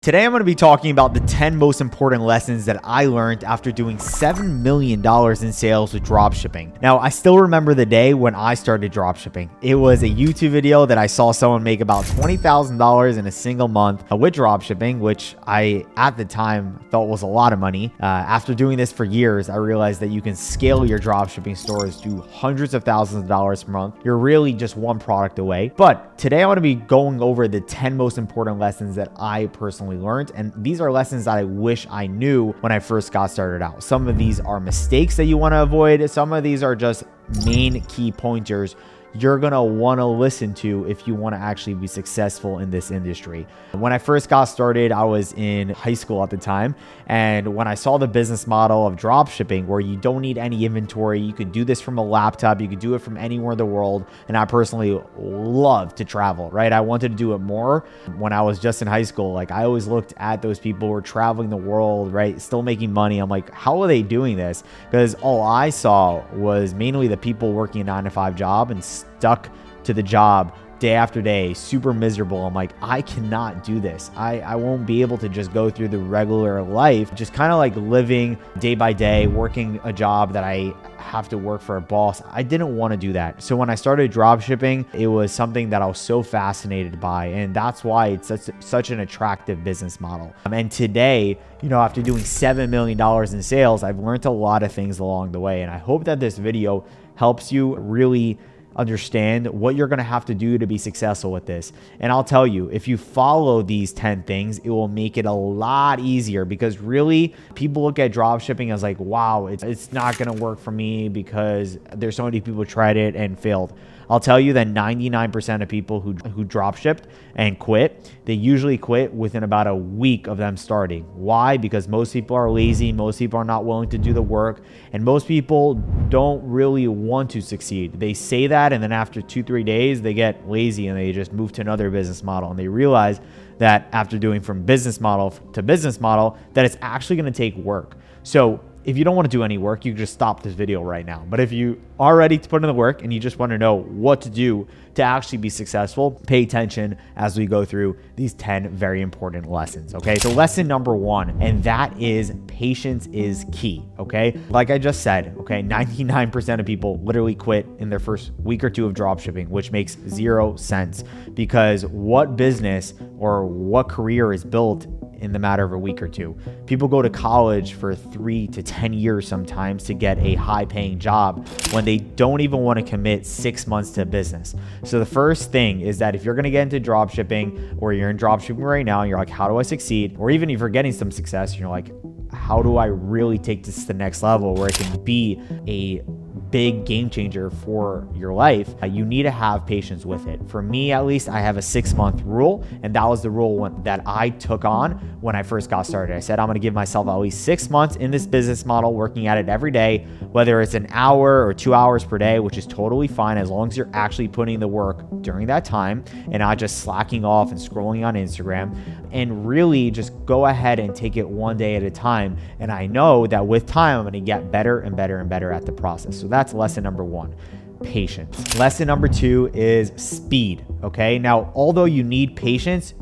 Today, I'm going to be talking about the 10 most important lessons that I learned after doing $7 million in sales with dropshipping. Now, I still remember the day when I started dropshipping. It was a YouTube video that I saw someone make about $20,000 in a single month with dropshipping, which I, at the time, thought was a lot of money. After doing this for years, I realized that you can scale your dropshipping stores to hundreds of thousands of dollars per month. You're really just one product away. But today, I want to be going over the 10 most important lessons that I personally learned, and these are lessons that I wish I knew when I first got started out. Some of these are mistakes that you want to avoid. Some of these are just main key pointers you're going to want to listen to if you want to actually be successful in this industry. When I first got started, I was in high school at the time. And when I saw the business model of dropshipping, where you don't need any inventory, you can do this from a laptop, you can do it from anywhere in the world. And I personally love to travel, right? I wanted to do it more when I was just in high school. Like, I always looked at those people who were traveling the world, right? Still making money. I'm like, how are they doing this? Because all I saw was mainly the people working a 9-to-5 job and stuck to the job day after day, super miserable. I'm like, I cannot do this. I won't be able to just go through the regular life, just kind of like living day by day, working a job that I have to work for a boss. I didn't want to do that. So when I started dropshipping, it was something that I was so fascinated by. And that's why it's such an attractive business model. And today, after doing $7 million in sales, I've learned a lot of things along the way. And I hope that this video helps you really understand what you're going to have to do to be successful with this. And I'll tell you, if you follow these 10 things, it will make it a lot easier, because really people look at dropshipping as like, wow, it's not going to work for me because there's so many people who tried it and failed. I'll tell you that 99% of people who dropshipped and quit, they usually quit within about a week of them starting. Why? Because most people are lazy, most people are not willing to do the work, and most people don't really want to succeed. They say that, and then after 2-3 days, they get lazy and they just move to another business model, and they realize that after doing from business model to business model, that it's actually going to take work. So if you don't want to do any work, you can just stop this video right now. But if you are ready to put in the work and you just want to know what to do to actually be successful, pay attention as we go through these 10 very important lessons. Okay, so lesson number 1, and that is patience is key. Okay, like I just said, 99% of people literally quit in their first week or two of dropshipping, which makes 0 sense, because what business or what career is built in the matter of a week or two? People go to college for 3 to 10 years sometimes to get a high paying job when they don't even want to commit 6 months to a business. So the first thing is that if you're going to get into dropshipping, or you're in dropshipping right now and you're like, how do I succeed? Or even if you're getting some success, you're like, how do I really take this to the next level where it can be a big game changer for your life? You need to have patience with it. For me, at least, I have a 6-month rule, and that was the rule that I took on when I first got started. I said, I'm going to give myself at least 6 months in this business model, working at it every day, whether it's an hour or 2 hours per day, which is totally fine as long as you're actually putting the work during that time and not just slacking off and scrolling on Instagram, and really just go ahead and take it one day at a time. And I know that with time, I'm going to get better and better and better at the process. So that's lesson number 1, patience. Lesson number 2 is speed. Okay. Now, although you need patience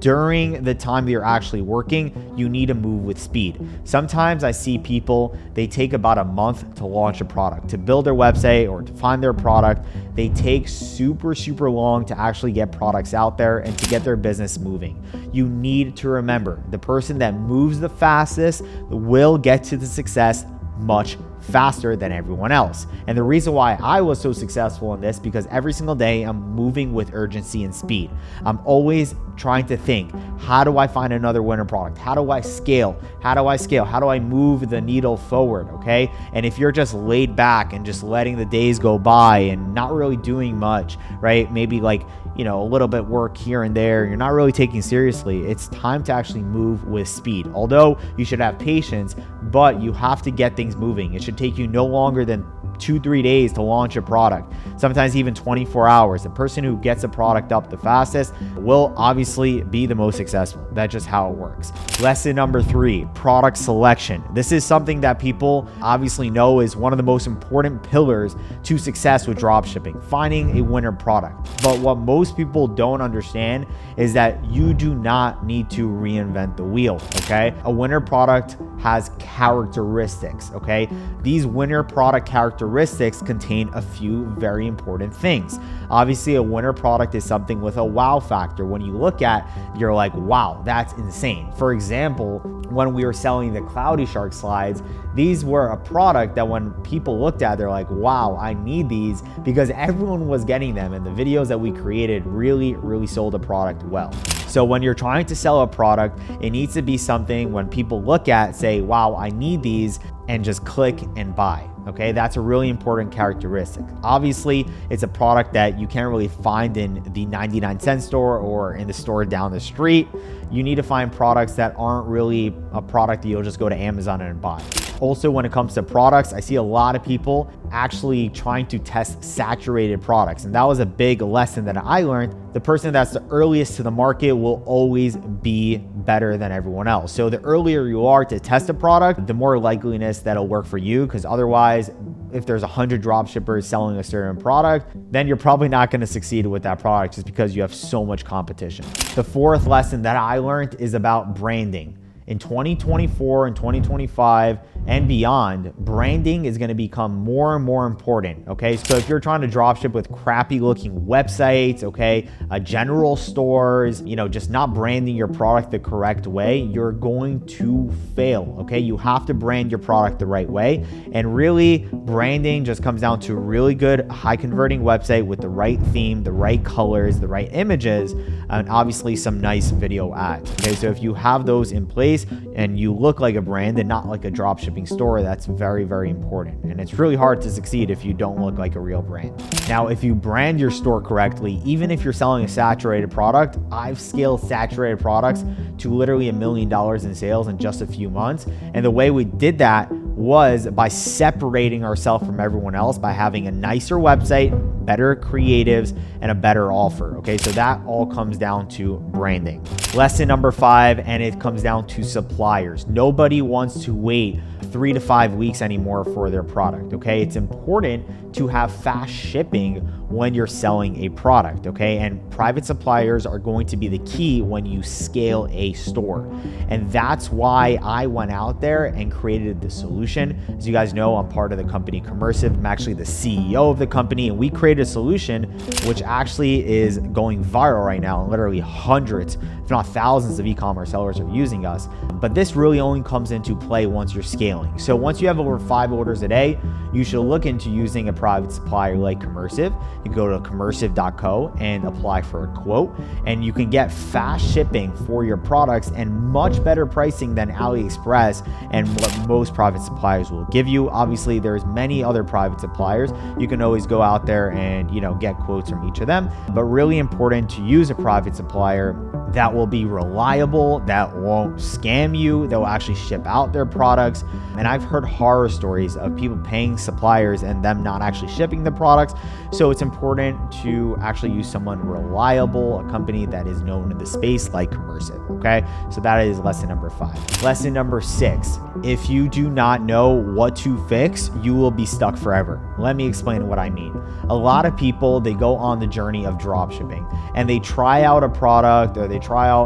during the time that you're actually working, you need to move with speed. Sometimes I see people, they take about a month to launch a product, to build their website or to find their product. They take super long to actually get products out there and to get their business moving. You need to remember, the person that moves the fastest will get to the success much faster than everyone else. And the reason why I was so successful in this, because every single day I'm moving with urgency and speed. I'm always trying to think, how do I find another winner product? How do I scale? How do I move the needle forward? Okay. And if you're just laid back and just letting the days go by and not really doing much, right? Maybe like, a little bit work here and there, you're not really taking seriously. It's time to actually move with speed. Although you should have patience, but you have to get things moving. It should take you no longer than 2-3 days to launch a product, sometimes even 24 hours. The person who gets a product up the fastest will obviously be the most successful. That's just how it works. Lesson number 3, product selection. This is something that people obviously know is one of the most important pillars to success with dropshipping, finding a winner product. But what most people don't understand is that you do not need to reinvent the wheel, okay? A winner product has characteristics, okay? These winner product characteristics contain a few very important things. Obviously, a winner product is something with a wow factor. When you look at, you're like, wow, that's insane. For example, when we were selling the Cloudy Shark slides, these were a product that when people looked at, they're like, wow, I need these, because everyone was getting them, and the videos that we created really sold the product well. So when you're trying to sell a product, it needs to be something when people look at, say, wow, I need these, and just click and buy. Okay, that's a really important characteristic. Obviously, it's a product that you can't really find in the 99-cent store or in the store down the street. You need to find products that aren't really a product that you'll just go to Amazon and buy. Also, when it comes to products, I see a lot of people actually trying to test saturated products. And that was a big lesson that I learned. The person that's the earliest to the market will always be better than everyone else. So the earlier you are to test a product, the more likeliness that it'll work for you, because otherwise, if there's 100 dropshippers selling a certain product, then you're probably not going to succeed with that product just because you have so much competition. The fourth lesson that I learned is about branding. In 2024 and 2025 and beyond, branding is going to become more and more important. Okay, so if you're trying to dropship with crappy looking websites, okay, general stores, just not branding your product the correct way, you're going to fail. Okay, you have to brand your product the right way. And really, branding just comes down to a really good, high converting website with the right theme, the right colors, the right images, and obviously some nice video ads. Okay, so if you have those in place, and you look like a brand and not like a dropshipping store, that's very important. And it's really hard to succeed if you don't look like a real brand. Now, if you brand your store correctly, even if you're selling a saturated product, I've scaled saturated products to literally $1 million in sales in just a few months. And the way we did that was by separating ourselves from everyone else, by having a nicer website, better creatives, and a better offer. Okay, so that all comes down to branding. Lesson number 5, and it comes down to suppliers. Nobody wants to wait 3 to 5 weeks anymore for their product. Okay, it's important to have fast shipping when you're selling a product. Okay, and private suppliers are going to be the key when you scale a store. And that's why I went out there and created the solution. As you guys know, I'm part of the company Commercive. I'm actually the CEO of the company, and we created a solution which actually is going viral right now. And literally hundreds, if not thousands of e-commerce sellers are using us. But this really only comes into play once you're scaling. So once you have over 5 orders a day, you should look into using a private supplier like Commercive. You go to commercive.co and apply for a quote, and you can get fast shipping for your products and much better pricing than AliExpress and what most private suppliers will give you. Obviously, there's many other private suppliers. You can always go out there and get quotes from each of them, but really important to use a private supplier that will be reliable, that won't scam you, that will actually ship out their products. And I've heard horror stories of people paying suppliers and them not actually shipping the products. So it's important to actually use someone reliable, a company that is known in the space like Commercive. Okay, so that is lesson number 5. Lesson number 6, if you do not know what to fix, you will be stuck forever. Let me explain what I mean. A lot of people, they go on the journey of dropshipping and they try out a product, or they try out,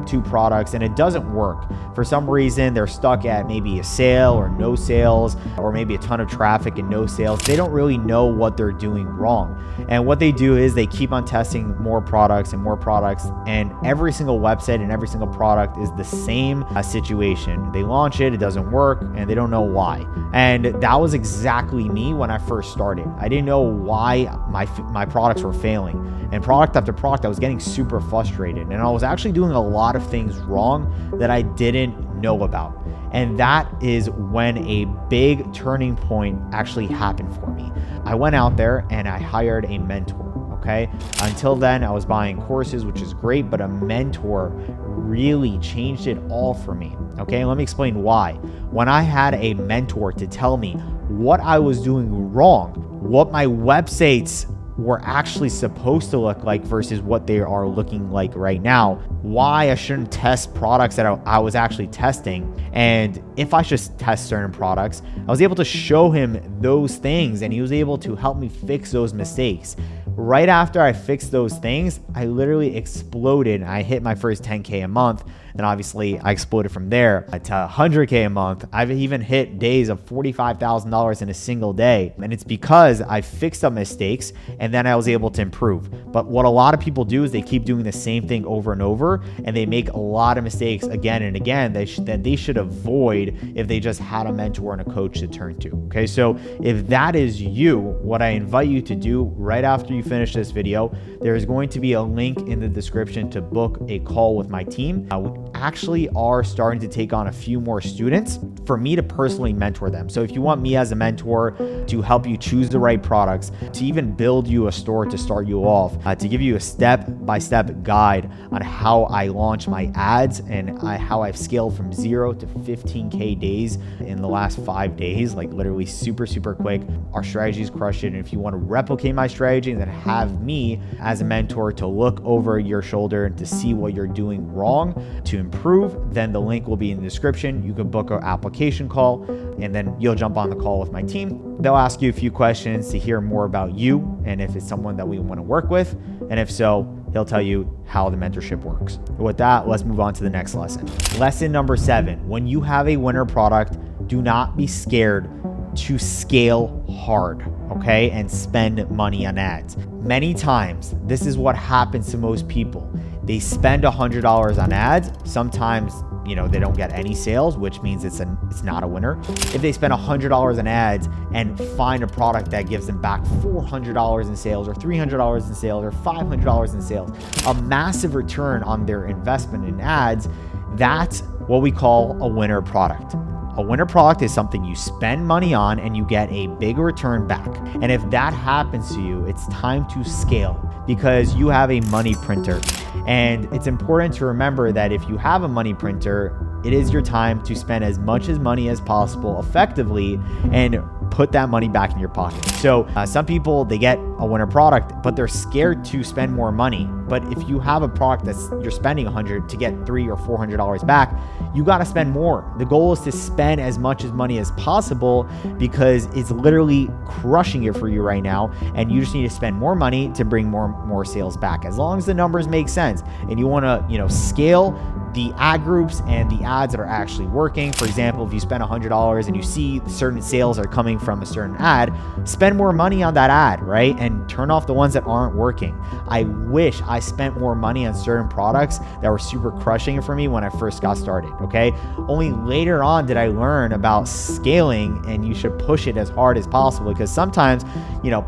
2 products, and it doesn't work. For some reason, they're stuck at maybe a sale or no sales, or maybe a ton of traffic and no sales. They don't really know what they're doing wrong. And what they do is they keep on testing more products and more products, and every single website and every single product is the same situation. They launch it, it doesn't work, and they don't know why. And that was exactly me when I first started. I didn't know why my products were failing. And product after product, I was getting super frustrated. And I was actually doing a lot of things wrong that I didn't know about. And that is when a big turning point actually happened for me. I went out there and I hired a mentor. Okay. Until then, I was buying courses, which is great, but a mentor really changed it all for me. Okay, let me explain why. When I had a mentor to tell me what I was doing wrong, what my websites were actually supposed to look like versus what they are looking like right now, why I shouldn't test products that I was actually testing, and if I should test certain products, I was able to show him those things and he was able to help me fix those mistakes. Right after I fixed those things, I literally exploded. I hit my first 10K a month. Then obviously I exploded from there to 100K a month. I've even hit days of $45,000 in a single day. And it's because I fixed up mistakes and then I was able to improve. But what a lot of people do is they keep doing the same thing over and over and they make a lot of mistakes again and again that they should avoid if they just had a mentor and a coach to turn to. Okay, so if that is you, what I invite you to do right after you finish this video, there is going to be a link in the description to book a call with my team. We actually are starting to take on a few more students for me to personally mentor them. So if you want me as a mentor to help you choose the right products, to even build you a store to start you off, to give you a step-by-step guide on how I launch my ads and how I've scaled from 0 to 15K days in the last 5 days, like literally super quick. Our strategies crush it. And if you want to replicate my strategy and then have me as a mentor to look over your shoulder and to see what you're doing wrong to improve, then the link will be in the description. You can book an application call and then you'll jump on the call with my team. They'll ask you a few questions to hear more about you and if it's someone that we want to work with. And if so, he'll tell you how the mentorship works. With that, let's move on to the next lesson. Lesson number 7, when you have a winner product, do not be scared to scale hard, okay, and spend money on ads. Many times, this is what happens to most people. They spend $100 on ads. Sometimes, they don't get any sales, which means it's not a winner. If they spend $100 on ads and find a product that gives them back $400 in sales or $300 in sales or $500 in sales, a massive return on their investment in ads, that's what we call a winner product. A winner product is something you spend money on and you get a big return back. And if that happens to you, it's time to scale because you have a money printer. And it's important to remember that if you have a money printer, it is your time to spend as much money as possible effectively and put that money back in your pocket. So some people, they get a winner product, but they're scared to spend more money. But if you have a product that's you're spending $100 to get $300 or $400 back, you got to spend more. The goal is to spend as much money as possible because it's literally crushing it for you right now. And you just need to spend more money to bring more sales back. As long as the numbers make sense and you want to, scale the ad groups and the ads that are actually working. For example, if you spend $100 and you see certain sales are coming from a certain ad, spend more money on that ad, right? And turn off the ones that aren't working. I wish I spent more money on certain products that were super crushing it for me when I first got started, okay? Only later on did I learn about scaling and you should push it as hard as possible because sometimes,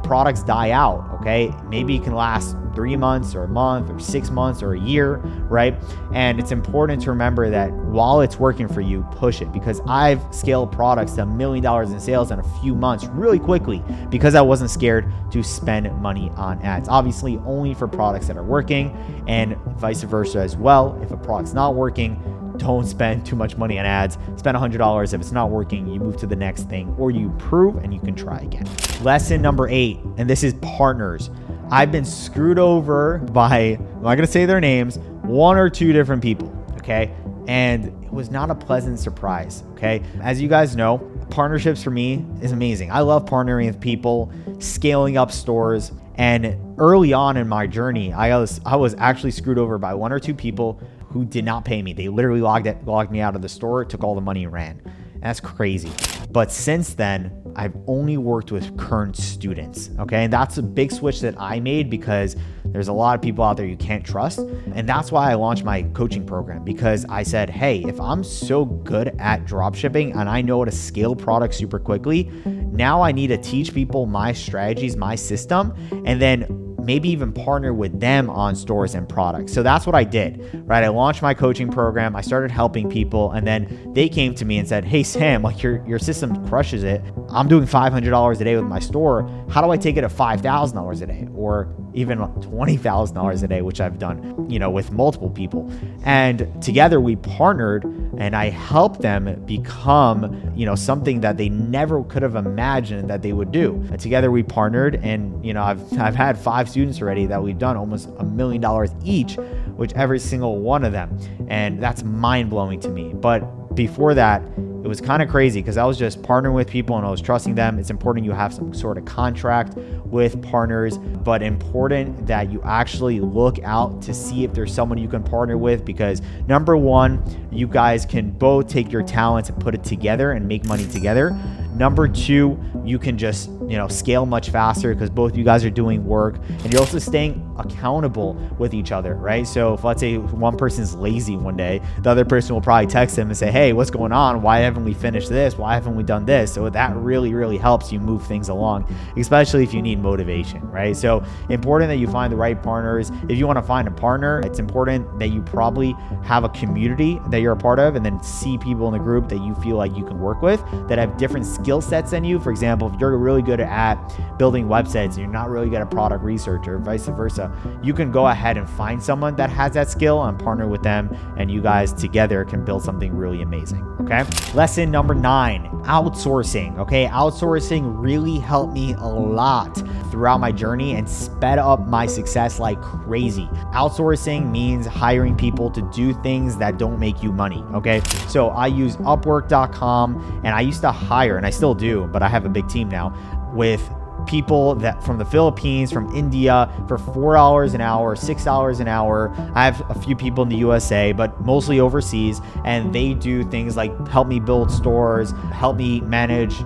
products die out, okay? Maybe it can last 3 months or a month or 6 months or a year, right? And it's important to remember that while it's working for you, push it because I've scaled products to $1 million in sales in a few months really quickly because I wasn't scared to spend money on ads. Obviously, only for products that are working and vice versa as well. If a product's not working, don't spend too much money on ads. Spend $100. If it's not working, you move to the next thing or you improve and you can try again. Lesson number 8, and this is partners. I've been screwed over by, I'm not going to say their names, 1 or 2 different people, okay? And it was not a pleasant surprise, okay? As you guys know, partnerships for me is amazing. I love partnering with people, scaling up stores. And early on in my journey, I was actually screwed over by 1 or 2 people who did not pay me. They literally logged me out of the store, took all the money and ran. That's crazy. But since then, I've only worked with current students, okay? And that's a big switch that I made because there's a lot of people out there you can't trust. And that's why I launched my coaching program because I said, hey, if I'm so good at dropshipping and I know how to scale products super quickly, now I need to teach people my strategies, my system, and then maybe even partner with them on stores and products. So that's what I did, right? I launched my coaching program. I started helping people, and then they came to me and said, hey, Sam, like your system crushes it. I'm doing $500 a day with my store. How do I take it to $5,000 a day, or even $20,000 a day, which I've done, with multiple people. And together we partnered, and I helped them become, something that they never could have imagined that they would do. And together we partnered, and I've had 5 students already that we've done almost $1 million each, which every single one of them. And that's mind blowing to me. But before that, it was kind of crazy because I was just partnering with people and I was trusting them. It's important you have some sort of contract with partners, but important that you actually look out to see if there's someone you can partner with, because number one, you guys can both take your talents and put it together and make money together. Number two, you can just, scale much faster because both of you guys are doing work, and you're also staying accountable with each other, right? So if, let's say, one person's lazy one day, the other person will probably text him and say, hey, what's going on? Why haven't we finished this? Why haven't we done this? So that really, really helps you move things along, especially if you need motivation, right? So important that you find the right partners. If you want to find a partner, it's important that you probably have a community that you're a part of, and then see people in the group that you feel like you can work with that have different skill sets than you. For example, if you're really good at building websites and you're not really good at product research, or vice versa, you can go ahead and find someone that has that skill and partner with them, and you guys together can build something really amazing. Okay. Lesson number 9, outsourcing. Okay. Outsourcing really helped me a lot throughout my journey and sped up my success like crazy. Outsourcing means hiring people to do things that don't make you money. Okay. So I use Upwork.com, and I used to hire, and I still do, but I have a big team now, with people that from the Philippines, from India, for $4 an hour, $6 an hour. I have a few people in the USA, but mostly overseas, and they do things like help me build stores, help me manage,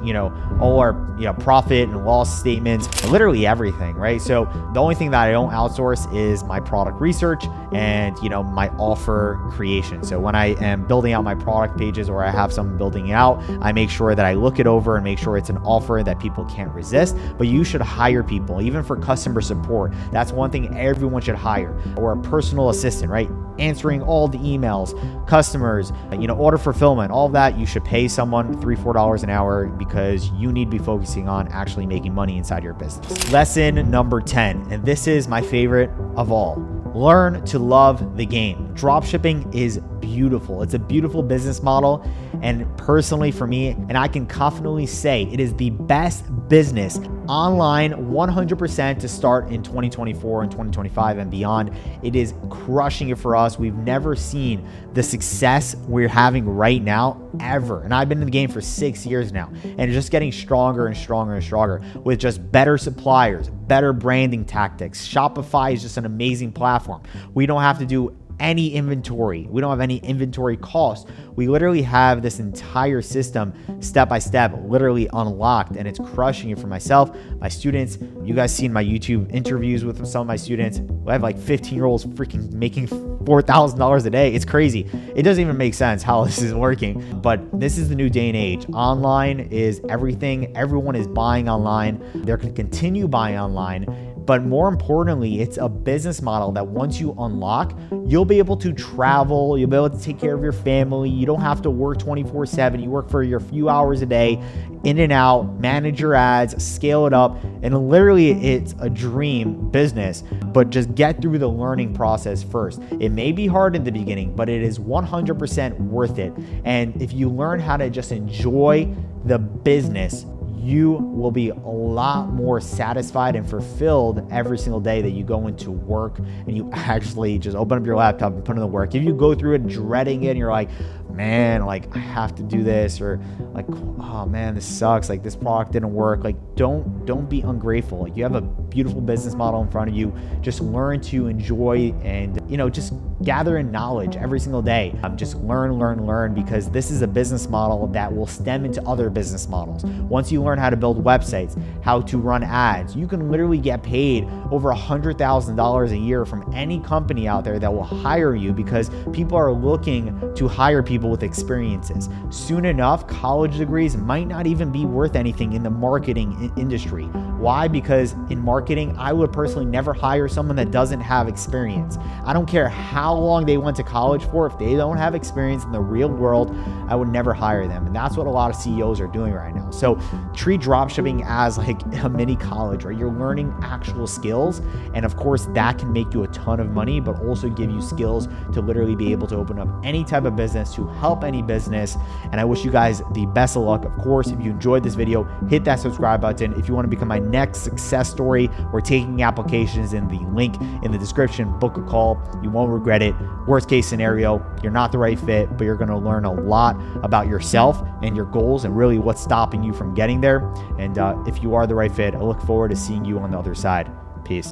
all our, profit and loss statements, literally everything, right? So the only thing that I don't outsource is my product research and, my offer creation. So when I am building out my product pages, or I have someone building it out, I make sure that I look it over and make sure it's an offer that people can't resist. But you should hire people, even for customer support. That's one thing everyone should hire, or a personal assistant, right? Answering all the emails, customers, order fulfillment, all of that. You should pay someone $3, $4 an hour, because you need to be focusing on actually making money inside your business. Lesson number 10, and this is my favorite of all. Learn to love the game. Dropshipping is beautiful. It's a beautiful business model. And personally for me, and I can confidently say, it is the best business online 100% to start in 2024 and 2025 and beyond. It is crushing it for us. We've never seen the success we're having right now ever. And I've been in the game for 6 years now, and it's just getting stronger and stronger and stronger with just better suppliers, better branding tactics. Shopify is just an amazing platform. We don't have to do any inventory. We don't have any inventory costs. We literally have this entire system step by step, literally unlocked, and it's crushing it for myself, my students. You guys seen my YouTube interviews with some of my students. I have like 15-year-olds freaking making $4,000 a day. It's crazy. It doesn't even make sense how this is working, but this is the new day and age. Online is everything. Everyone is buying online. They're going to continue buying online. But more importantly, it's a business model that once you unlock, you'll be able to travel, you'll be able to take care of your family. You don't have to work 24/7. You work for your few hours a day, in and out, manage your ads, scale it up. And literally it's a dream business, but just get through the learning process first. It may be hard in the beginning, but it is 100% worth it. And if you learn how to just enjoy the business, you will be a lot more satisfied and fulfilled every single day that you go into work and you actually just open up your laptop and put in the work. If you go through it dreading it and you're like, man, like I have to do this, or like, oh man, this sucks, like this product didn't work, like don't be ungrateful. Like you have a beautiful business model in front of you. Just learn to enjoy and just gather in knowledge every single day. Just learn, because this is a business model that will stem into other business models. Once you learn how to build websites, how to run ads, you can literally get paid over $100,000 a year from any company out there that will hire you, because people are looking to hire people with experiences. Soon enough, college degrees might not even be worth anything in the marketing industry. Why? Because in marketing, I would personally never hire someone that doesn't have experience. I don't care how long they went to college for. If they don't have experience in the real world, I would never hire them. And that's what a lot of CEOs are doing right now. So treat dropshipping as like a mini college, right? You're learning actual skills. And of course, that can make you a ton of money, but also give you skills to literally be able to open up any type of business, to help any business. And I wish you guys the best of luck. Of course, if you enjoyed this video, hit that subscribe button. If you want to become my next success story, we're taking applications in the link in the description. Book a call. You won't regret it. Worst case scenario, you're not the right fit, but you're going to learn a lot about yourself and your goals and really what's stopping you from getting there. And if you are the right fit, I look forward to seeing you on the other side. Peace.